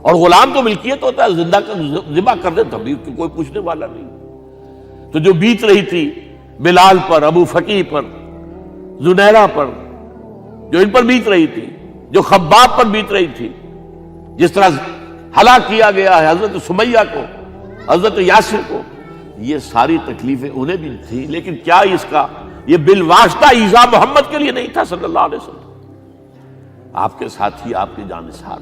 اور غلام تو ملکیت ہوتا ہے، زندہ کا ذبح کر دے تب بھی کوئی پوچھنے والا نہیں۔ تو جو بیت رہی تھی بلال پر، ابو فقیہ پر، زنیرہ پر، جو ان پر بیت رہی تھی، جو خباب پر بیت رہی تھی، جس طرح ہلاک کیا گیا ہے حضرت سمیہ کو، حضرت یاسر کو، یہ ساری تکلیفیں انہیں بھی تھیں، لیکن کیا اس کا یہ بالواسطہ ایذا محمد کے لیے نہیں تھا صلی اللہ علیہ وسلم؟ آپ کے ساتھی، آپ کے جانثار،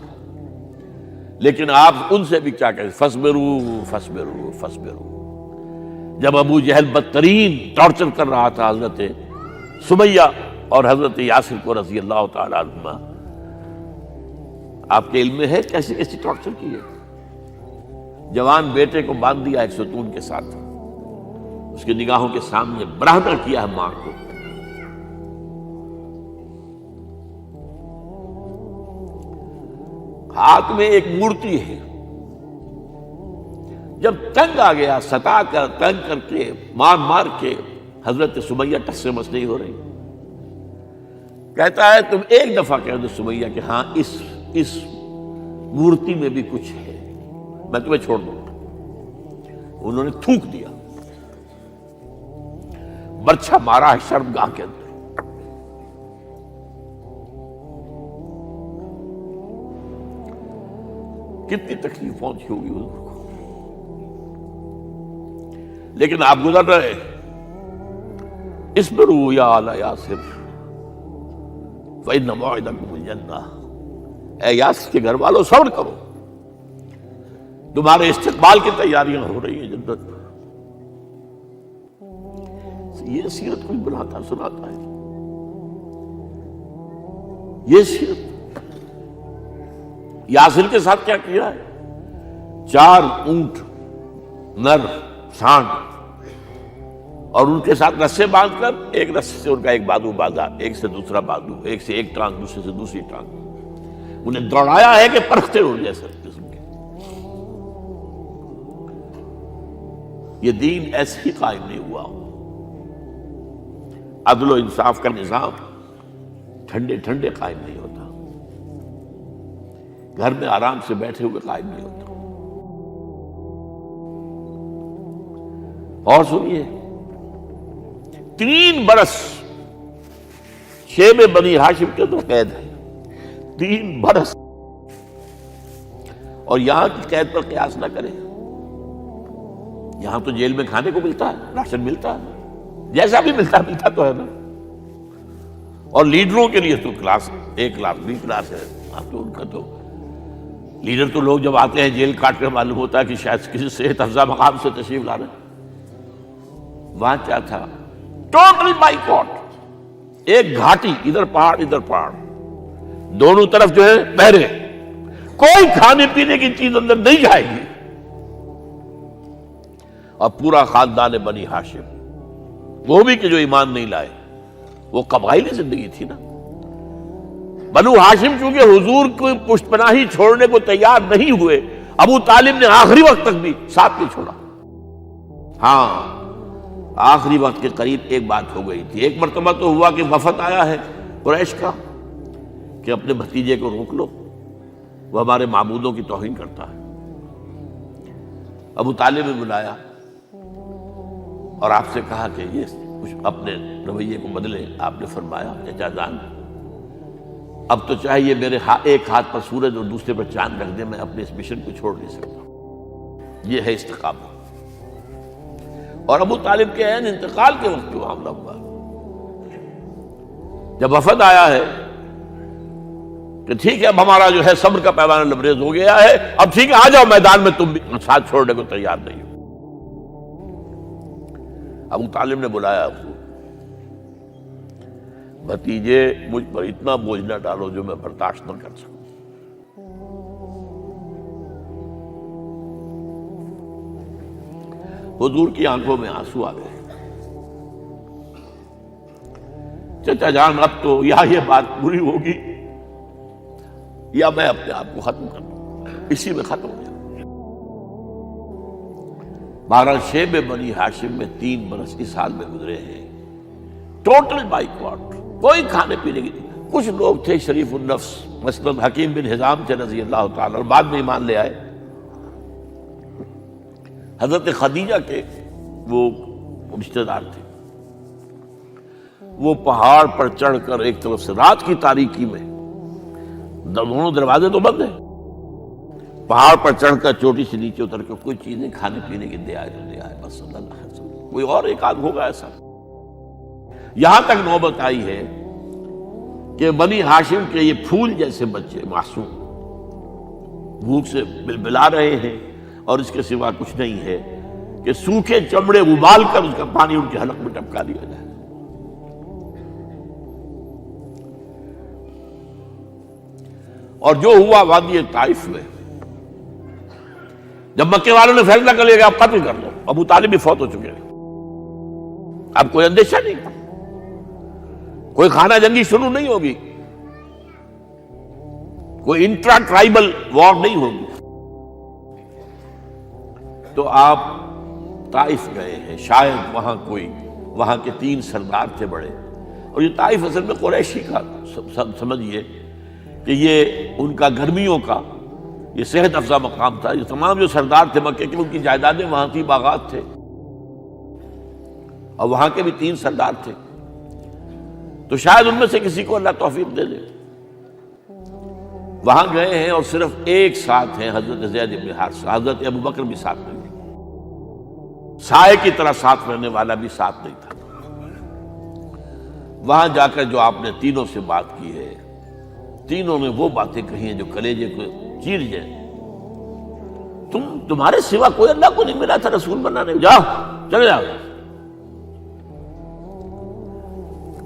لیکن آپ ان سے بھی کیا کہیں، فصبروا فصبروا فصبروا۔ جب ابو جہل بدترین ٹارچر کر رہا تھا حضرت سمیہ اور حضرت یاسر کو رضی اللہ تعالی عنہما، آپ کے علم میں ہے کیسی کیسی ٹارچر کی ہے؟ جوان بیٹے کو باندھ دیا ایک ستون کے ساتھ، اس کی نگاہوں کے سامنے برہنہ کیا ہے ماں کو، ہاتھ میں ایک مورتی ہے، جب تنگ آ گیا، ستا کر تنگ کر کے مار مار کے حضرت سمیہ ٹس سے مس نہیں ہو رہی، کہتا ہے تم ایک دفعہ کہہ دو سمیہ کہ ہاں اس مورتی میں بھی کچھ ہے، میں تمہیں چھوڑ دوں۔ انہوں نے تھوک دیا، برچھا مارا ہے شرمگاہ کے اندر۔ کتنی تکلیف پہنچی ہوگی حضور کو، لیکن آپ گزر رہے، اصبروا یا آل یاسر فإن موعدکم الجنہ، اے یاسر کے گھر والوں صبر کرو، تمہارے استقبال کی تیاریاں ہو رہی ہیں جنت۔ یہ سیرت کوئی بناتا سناتا ہے، یہ سیرت۔ یاسر کے ساتھ کیا کیا ہے؟ 4 اونٹ نر سانڈ، اور ان کے ساتھ رسے باندھ کر ایک رسے سے ان کا ایک بازو باندھا، ایک سے دوسرا بازو، ایک سے ایک ٹانگ، دوسرے سے دوسری ٹانگ، انہیں دوڑایا ہے کہ پرکھتے ہو جیسے قسم کے۔ یہ دین ایسے ہی قائم نہیں ہوا۔ عدل و انصاف کا نظام ٹھنڈے ٹھنڈے قائم نہیں ہوتا، گھر میں آرام سے بیٹھے ہوئے قائم نہیں ہوتا۔ اور سنیے، 3 برس شیب بنی ہاشم کے تو قید ہے، 3 برس، اور یہاں کی قید پر قیاس نہ کریں۔ یہاں تو جیل میں کھانے کو ملتا ہے، راشن ملتا ہے، جیسا بھی ملتا تو ہے نا، اور لیڈروں کے لیے تو class A class B class ہے۔ آپ تو ان کا تو لیڈر تو لوگ جب آتے ہیں جیل کاٹ کر معلوم ہوتا ہے کہ شاید کسی صحت افزا مقام سے تشریف لا رہے ہیں۔ وہاں کیا تھا؟ ٹوٹل بائیکاٹ، ایک گھاٹی، ادھر پہاڑ ادھر پہاڑ، دونوں طرف جو ہے پہرے، کوئی کھانے پینے کی چیز اندر نہیں جائے گی، اور پورا خاندان بنی ہاشم، وہ بھی کہ جو ایمان نہیں لائے، وہ قبائلی زندگی تھی نا۔ بنو ہاشم چونکہ حضور کو پشت پناہی چھوڑنے کو تیار نہیں ہوئے، ابو طالب نے آخری وقت تک بھی ساتھ نہیں چھوڑا۔ ہاں، آخری وقت کے قریب ایک بات ہو گئی تھی، ایک مرتبہ تو ہوا کہ وفد آیا ہے قریش کا کہ اپنے بھتیجے کو روک لو، وہ ہمارے معبودوں کی توہین کرتا ہے۔ ابو طالب نے بلایا اور آپ سے کہا کہ یہ کچھ اپنے رویے کو بدلے۔ آپ نے فرمایا چچا جان، اب تو چاہیے میرے ایک ہاتھ پر سورج اور دوسرے پر چاند رکھ دے، میں اپنے اس مشن کو چھوڑ نہیں سکتا۔ یہ ہے استقامت۔ اور ابو طالب کے عین انتقال کے وقت جو معاملہ ہوا، جب وفد آیا ہے کہ ٹھیک ہے اب ہمارا جو ہے صبر کا پیمانہ لبریز ہو گیا ہے، اب ٹھیک ہے آ جاؤ میدان میں، تم بھی ساتھ چھوڑنے کو تیار نہیں ہو۔ ابو طالب نے بلایا اس کو، بھتیجے مجھ پر اتنا بوجھ نہ ڈالو جو میں برداشت نہ کر سکوں۔ حضور کی آنکھوں میں آنسو آ گئے۔ چچا جان، اب تو یا یہ بات پوری ہوگی یا میں اپنے آپ کو ختم کر دوں، اسی میں ختم ہو جاؤں۔ بہرحال شیب بنی ہاشم میں 3 برس اس حال میں گزرے ہیں، ٹوٹل بائیکاٹ، کوئی کھانے پینے کی نہیں، کچھ لوگ تھے شریف النفس، مثلاً حکیم بن حزام تھے رضی اللہ تعالیٰ، اور بعد میں ایمان لے آئے۔ حضرت خدیجہ کے وہ رشتہ دار تھے، وہ پہاڑ پر چڑھ کر ایک طرف سے رات کی تاریکی میں، دونوں دروازے تو بند ہیں، پہاڑ پر چڑھ کر چوٹی سے نیچے اتر کر کوئی چیزیں کھانے پینے کی دے آئے بس صلی اللہ علیہ وسلم۔ کوئی اور ایک آدھ ہوگا ایسا۔ یہاں تک نوبت آئی ہے کہ بنی ہاشم کے یہ پھول جیسے بچے معصوم بھوک سے بلبلا رہے ہیں، اور اس کے سوا کچھ نہیں ہے کہ سوکھے چمڑے ابال کر اس کا پانی ان کے حلق میں ٹپکا دیا جائے۔ اور جو ہوا وادی طائف میں، جب مکے والوں نے فیصلہ کر لیا کہ آپ قتل کر دو، ابو طالب بھی فوت ہو چکے ہیں، اب کوئی اندیشہ نہیں، کوئی خانہ جنگی شروع نہیں ہوگی، کوئی انٹرا ٹرائبل وار نہیں ہوگی، تو آپ طائف گئے ہیں۔ شاید وہاں کے 3 سردار تھے بڑے، اور یہ طائف اصل میں قریشی کا سمجھیے کہ یہ ان کا گرمیوں کا یہ صحت افزا مقام تھا۔ یہ تمام جو سردار تھے مکے کے، ان کی جائیدادیں وہاں تھی، باغات تھے، اور وہاں کے بھی 3 سردار تھے، تو شاید ان میں سے کسی کو اللہ توفیق دے دے۔ وہاں گئے ہیں اور صرف ایک ساتھ ہیں، حضرت زید بن حارثہ، حضرت ابو بکر بھی ساتھ نہیں، سائے کی طرح ساتھ رہنے والا بھی ساتھ نہیں تھا۔ وہاں جا کر جو آپ نے تینوں سے بات کی ہے، تینوں نے وہ باتیں کہی ہیں جو کلیجے کو چیر جائیں۔ تمہارے سوا کوئی اللہ کو نہیں ملا تھا رسول بنانے، جاؤ چلے جاؤ۔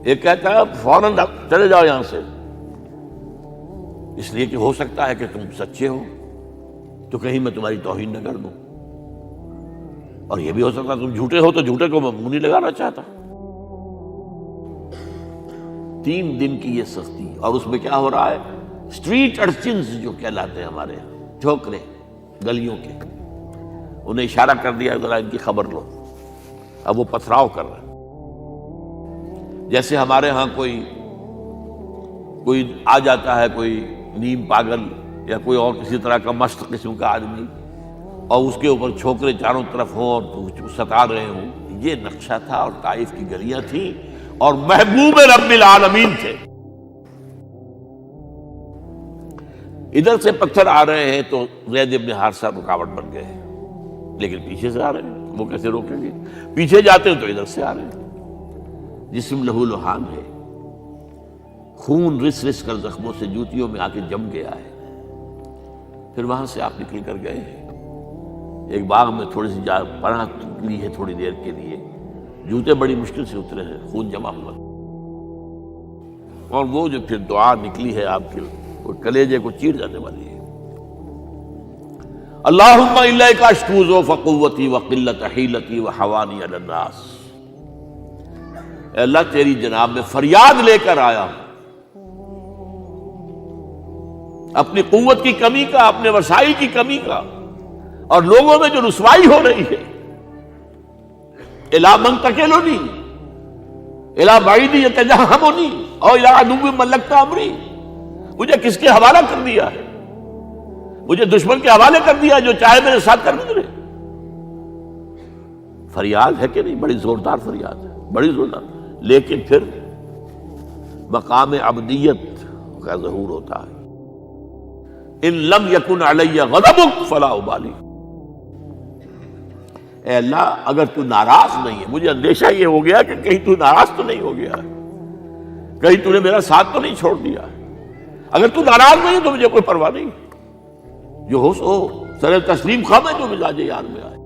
ایک کہتا ہے فوراً چلے جاؤ یہاں سے، اس لیے کہ ہو سکتا ہے کہ تم سچے ہو تو کہیں میں تمہاری توہین نہ کر دوں، اور یہ بھی ہو سکتا ہے تم جھوٹے ہو تو جھوٹے کو میں منہ نہیں لگانا چاہتا۔ 3 دن کی یہ سختی، اور اس میں کیا ہو رہا ہے، اسٹریٹ ارچنز جو کہلاتے ہیں ہمارے یہاں، جھوکرے گلیوں کے، انہیں اشارہ کر دیا ذرا ان کی خبر لو، اب وہ پتھراؤ کر رہے ہیں۔ جیسے ہمارے ہاں کوئی آ جاتا ہے، کوئی نیم پاگل یا کوئی اور کسی طرح کا مست قسم کا آدمی، اور اس کے اوپر چھوکرے چاروں طرف ہوں اور ستا رہے ہوں، یہ نقشہ تھا، اور طائف کی گلیاں تھیں، اور محبوب رب العالمین تھے۔ ادھر سے پتھر آ رہے ہیں تو زید بن حارثہ رکاوٹ بن گئے ہیں، لیکن پیچھے سے آ رہے ہیں، وہ کیسے روکیں گے؟ پیچھے جاتے ہیں تو ادھر سے آ رہے ہیں۔ جسم لہو لہان ہے، خون رس رس کر زخموں سے جوتیوں میں آ کے جم گیا ہے۔ پھر وہاں سے آپ نکل کر گئے ہیں، ایک باغ میں تھوڑی سی پناہ لی ہے تھوڑی دیر کے لیے، جوتے بڑی مشکل سے اترے ہیں، خون جمع ہوا، اور وہ جو پھر دعا نکلی ہے آپ کے، وہ کلیجے کو چیر جانے والی ہے۔ اللہم الیک اشکو ضعف قوتی وقلت حیلتی وحوانی علی الناس، اے اللہ تیری جناب میں فریاد لے کر آیا ہوں، اپنی قوت کی کمی کا، اپنے وسائل کی کمی کا، اور لوگوں میں جو رسوائی ہو رہی ہے، الی من تکلنی الی بعید یتجہمنی او الی عدو ملکت امری، مجھے کس کے حوالہ کر دیا ہے، مجھے دشمن کے حوالے کر دیا جو چاہے میرے ساتھ کر گزرے۔ فریاد ہے کہ نہیں؟ بڑی زوردار فریاد ہے، بڑی زوردار، لیکن پھر مقام عبدیت کا ظہور ہوتا ہے۔ ان لم یکن علی غضبک فلا ابالی، اے اللہ اگر تو ناراض نہیں ہے، مجھے اندیشہ یہ ہو گیا کہ کہیں تو ناراض تو نہیں ہو گیا ہے، کہیں تو نے میرا ساتھ تو نہیں چھوڑ دیا ہے۔ اگر تو ناراض نہیں ہے تو مجھے کوئی پرواہ نہیں، جو ہو سو سر تسلیم خواہ میں جو مزاج یار میں آئے۔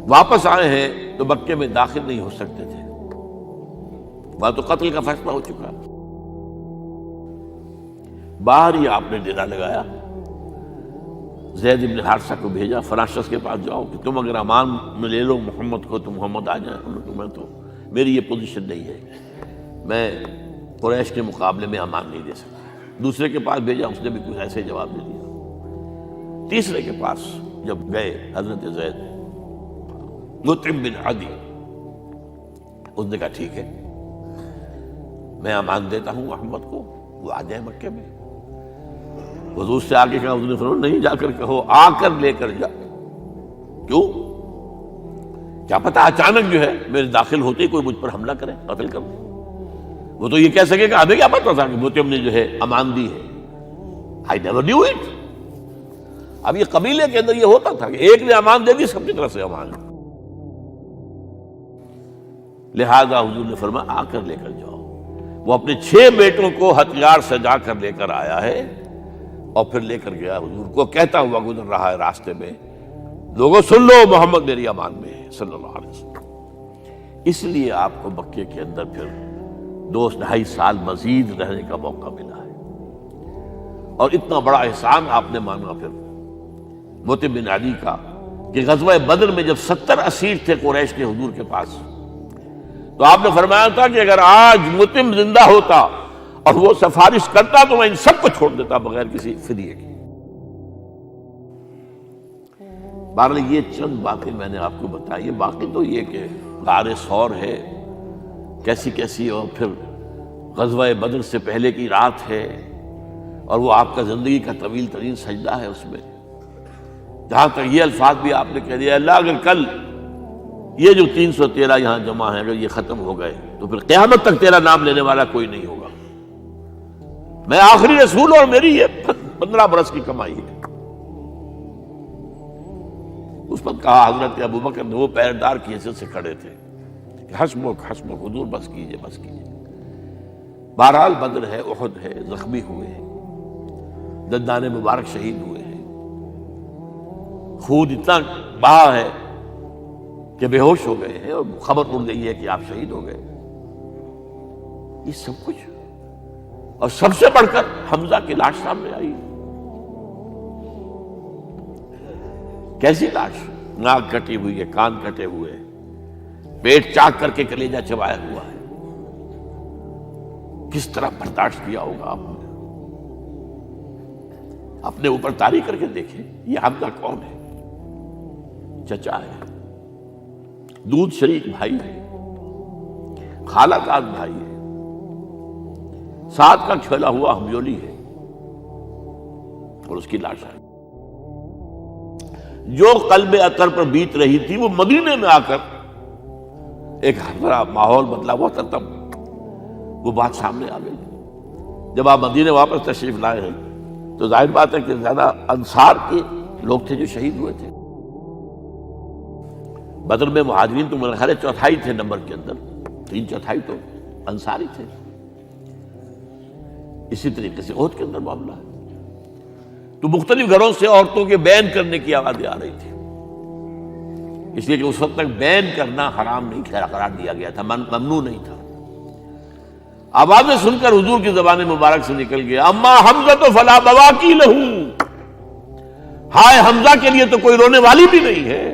واپس آئے ہیں تو مکے میں داخل نہیں ہو سکتے تھے، وہاں تو قتل کا فیصلہ ہو چکا، باہر ہی آپ نے ڈیرا لگایا، زید بن حارثہ کو بھیجا، فلاں شخص کے پاس جاؤ کہ تم اگر امان میں لے لو محمد کو تو محمد آ جائیں، تمہیں تو میری یہ پوزیشن نہیں ہے، میں قریش کے مقابلے میں امان نہیں دے سکتا۔ دوسرے کے پاس بھیجا، اس نے بھی کچھ ایسے جواب دے دیا۔ تیسرے کے پاس جب گئے حضرت زید، مطعم بن عدی، اس نے کہا ٹھیک ہے، میں امان دیتا ہوں محمد کو وہ آ جائے مکے میں. حضور سے آگے کہا، حضور نے فرمایا نہیں جا کر کہو آ کر لے کر جا. کیوں؟ کیا پتا اچانک جو ہے میرے داخل ہوتے ہی کوئی مجھ پر حملہ کرے، قتل کر دے. وہ تو یہ کہہ سکے کہ ہمیں کیا پتا تھا کہ مطعم نے جو ہے امان دی ہے. I never knew it. اب یہ قبیلے کے اندر یہ ہوتا تھا کہ ایک نے امان دے دی، سب کی طرف سے امان. لہذا حضور نے فرمایا آ کر لے کر جاؤ. وہ اپنے 6 بیٹوں کو ہتھیار سجا کر لے کر آیا ہے اور پھر لے کر گیا حضور کو، کہتا ہوا گزر رہا ہے راستے میں، لوگوں سن لو محمد میری امان میں ہے صلی اللہ علیہ وسلم. اس لیے آپ کو مکے کے اندر پھر 2.5 سال مزید رہنے کا موقع ملا ہے. اور اتنا بڑا احسان آپ نے مانا پھر مطعم بن عدی کا کہ غزوہ بدر میں جب 70 اسیر تھے قریش کے حضور کے پاس، تو آپ نے فرمایا تھا کہ اگر آج مطعم زندہ ہوتا اور وہ سفارش کرتا تو میں ان سب کو چھوڑ دیتا بغیر کسی فدیے کے. بہرحال یہ چند باتیں میں نے آپ کو بتائی. باقی تو یہ کہ غار ثور ہے کیسی کیسی، اور پھر غزوہ بدر سے پہلے کی رات ہے، اور وہ آپ کا زندگی کا طویل ترین سجدہ ہے. اس میں جہاں تک یہ الفاظ بھی آپ نے کہہ دیا، اللہ اگر کل یہ جو 313 یہاں جمع ہیں اگر یہ ختم ہو گئے تو پھر قیامت تک تیرا نام لینے والا کوئی نہیں ہوگا. میں آخری رسول اور میری یہ 15 برس کی کمائی ہے. اس وقت کہا حضرت ابو بکر نے، وہ پہردار کی حیثیت سے کھڑے تھے کہ حسبک حسبک حضور بس کیجئے بس کیجئے. بہرحال بدر ہے، احد ہے، زخمی ہوئے ہیں، دندان مبارک شہید ہوئے ہیں، خون اتنا بہا ہے کہ بے ہوش ہو گئے ہیں اور خبر اڑ گئی ہے کہ آپ شہید ہو گئے. یہ سب کچھ، اور سب سے بڑھ کر حمزہ کی لاش سامنے آئی. کیسی لاش؟ ناک کٹی ہوئی ہے، کان کٹے ہوئے ہیں، پیٹ چاک کر کے کلیجہ چبایا ہوا ہے. کس طرح برداشت کیا ہوگا آپ نے؟ اپنے اوپر تاری کر کے دیکھیں یہ حمزہ کون ہے؟ چچا ہے، دودھ شریک بھائی ہے، خالہ داد بھائی ہے، ساتھ کا کھیلا ہوا ہمجولی ہے، اور اس کی لاش ہے. جو قلب اطہر پر بیت رہی تھی وہ مدینے میں آ کر ایک بڑا ماحول بدلا ہوا تھا، تب وہ بات سامنے آ گئی. جب آپ مدینے واپس تشریف لائے ہیں تو ظاہر بات ہے کہ زیادہ انصار کے لوگ تھے جو شہید ہوئے تھے. بدر میں مہاجرین تو میرے خیال 1/4 تھے نمبر کے اندر، 3/4 تو انصاری تھے. اسی طریقے سے احد کے اندر معاملہ ہے. تو مختلف گھروں سے عورتوں کے بین کرنے کی آوازیں آ رہی تھی، اس لیے کہ اس وقت تک بین کرنا حرام نہیں قرار دیا گیا تھا، ممنوع نہیں تھا. آوازیں سن کر حضور کی زبان مبارک سے نکل گیا، اما حمزہ تو فلا بواکی لہو، ہائے حمزہ کے لیے تو کوئی رونے والی بھی نہیں ہے.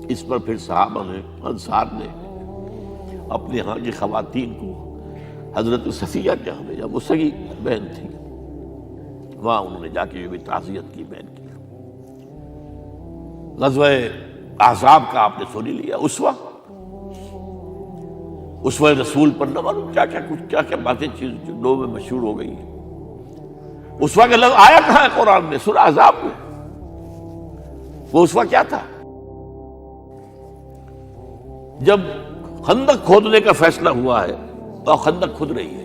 اس پر پھر صحابہ نے، انصار نے اپنے ہاں کی خواتین کو حضرت صفیہ کے ہاں بھیجا، وہ سگی بہن تھی، وہاں انہوں نے جا کے بھی تعزیت کی بہن کی. غزوہ احزاب کا آپ نے سنی لیا. اسوہ رسول پر نہ معلوم کیا کیا باتیں چیز لوگوں میں مشہور ہو گئی ہیں. اسوہ کا لفظ آیا کہاں ہے قرآن میں؟ سورہ احزاب میں. وہ اسوہ کیا تھا؟ جب خندق کھودنے کا فیصلہ ہوا ہے تو خندق کھود رہی ہے،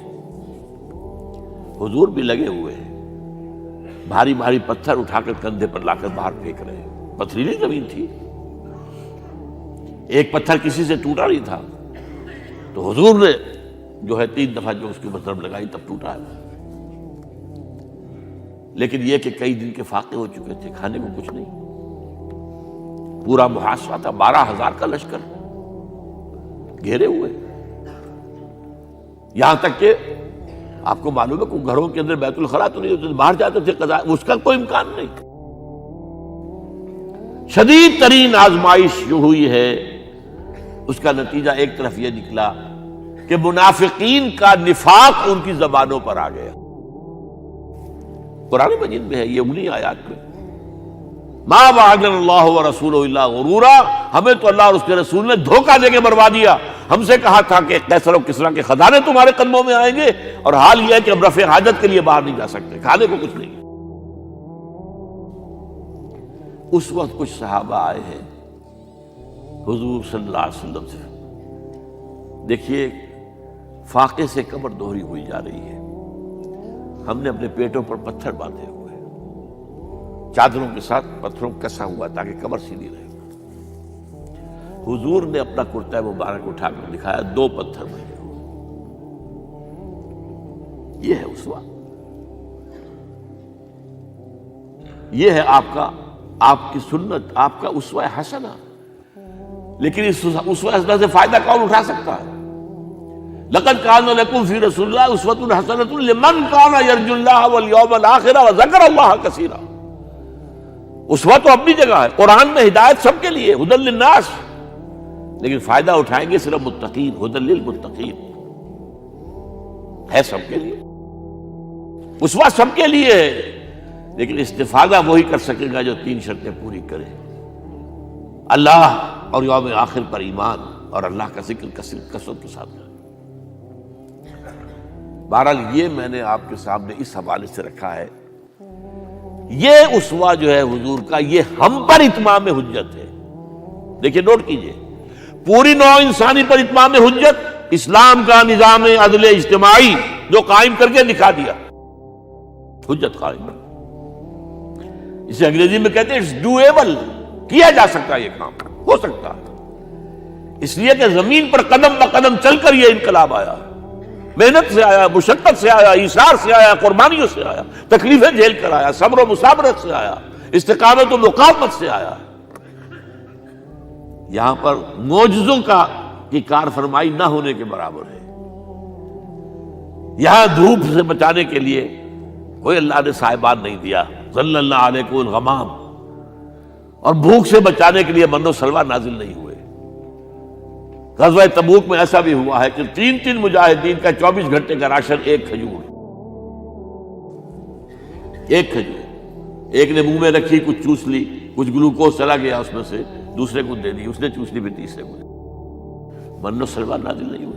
حضور بھی لگے ہوئے ہیں، بھاری بھاری پتھر اٹھا کر کندھے پر لا کر باہر پھینک رہے ہیں. پتھریلی زمین تھی، ایک پتھر کسی سے ٹوٹا نہیں تھا، تو حضور نے جو ہے 3 دفعہ جو اس کی ضرب لگائی تب ٹوٹا ہے. لیکن یہ کہ کئی دن کے فاقے ہو چکے تھے، کھانے کو کچھ نہیں، پورا محاصرہ تھا، 12,000 کا لشکر گھیرے ہوئے. یہاں تک کہ آپ کو معلوم ہے کہ گھروں کے اندر بیت الخلا تو نہیں ہوتے، باہر جاتے تھے قضاء، اس کا کوئی امکان نہیں. شدید ترین آزمائش جو ہوئی ہے اس کا نتیجہ ایک طرف یہ نکلا کہ منافقین کا نفاق ان کی زبانوں پر آ گیا. قرآن مجید میں ہے یہ انہی آیات میں ما وعدنا اللہ ورسولہ الا غرورا، ہمیں تو اللہ اور اس کے رسول نے دھوکہ دے کے مروا دیا۔ ہم سے کہا تھا کہ قیصر و کسریٰ کے خزانے تمہارے قدموں میں آئیں گے، اور حال یہ ہے کہ اب رفع حاجت کے لیے باہر نہیں جا سکتے، کھانے کو کچھ نہیں۔ اس وقت کچھ صحابہ آئے ہیں حضور صلی اللہ علیہ وسلم سے، دیکھیے فاقے سے قبر دوہری ہوئی جا رہی ہے، ہم نے اپنے پیٹوں پر پتھر باندھے ہوئے، چادروں کے ساتھ پتھروں کسا ہوا تاکہ قبر سیدھی رہے۔ حضور نے اپنا کرتا مبارک اٹھا کر دکھایا، 2 پتھر بنے ہوئے۔ یہ ہے اسوہ، یہ ہے آپ کی سنت، آپ کا اسوہ حسنہ۔ لیکن اس اسوہ حسنہ سے فائدہ کون اٹھا سکتا ہے؟ لقد کان لکم فی رسول اللہ اسوۃ حسنۃ لمن کان یرجو اللہ والیوم الآخر وذکر اللہ کثیرا۔ اسوہ تو اپنی جگہ ہے، قرآن میں ہدایت سب کے لیے، ھدی للناس، لیکن فائدہ اٹھائیں گے صرف متقین، ھدی للمتقین ہے سب کے لیے، اسوہ سب کے لیے ہے، لیکن استفادہ وہی کر سکے گا جو 3 شرطیں پوری کرے: اللہ اور یوم آخر پر ایمان، اور اللہ کا ذکر کثرت کے ساتھ کرے۔ بہرحال یہ میں نے آپ کے سامنے اس حوالے سے رکھا ہے، یہ اسوہ جو ہے حضور کا، یہ ہم پر اتمام حجت ہے۔ دیکھیے نوٹ کیجئے، پوری نوع انسانی پر اتمام حجت، اسلام کا نظام عدل اجتماعی جو قائم کر کے دکھا دیا، حجت قائم ہے۔ اسے انگریزی میں کہتے ہیں اٹس ڈویبل، کیا جا سکتا ہے، یہ کام ہو سکتا ہے، اس لیے کہ زمین پر قدم بقدم چل کر یہ انقلاب آیا، محنت سے آیا، مشقت سے آیا، ایثار سے آیا، قربانیوں سے آیا، تکلیفیں جھیل کر آیا، صبر و مصابرت سے آیا، استقامت و مقاومت سے آیا۔ یہاں پر معجزوں کی کار فرمائی نہ ہونے کے برابر ہے۔ یہاں دھوپ سے بچانے کے لیے کوئی اللہ نے صاحبان نہیں دیا، ظل اللہ علیکم الغمام، اور بھوک سے بچانے کے لیے من و سلوہ نازل نہیں ہوئے۔ غزوہ تبوک میں ایسا بھی ہوا ہے کہ 3 مجاہدین کا 24 گھنٹے کا راشن ایک کھجور، ایک نے منہ میں رکھی، کچھ چوس لی، کچھ گلوکوز چلا گیا اس میں سے، دوسرے کو دے دی، اس نے چوس لی، پھر تیسرے کو۔ من و سلوہ نازل نہیں ہوئی۔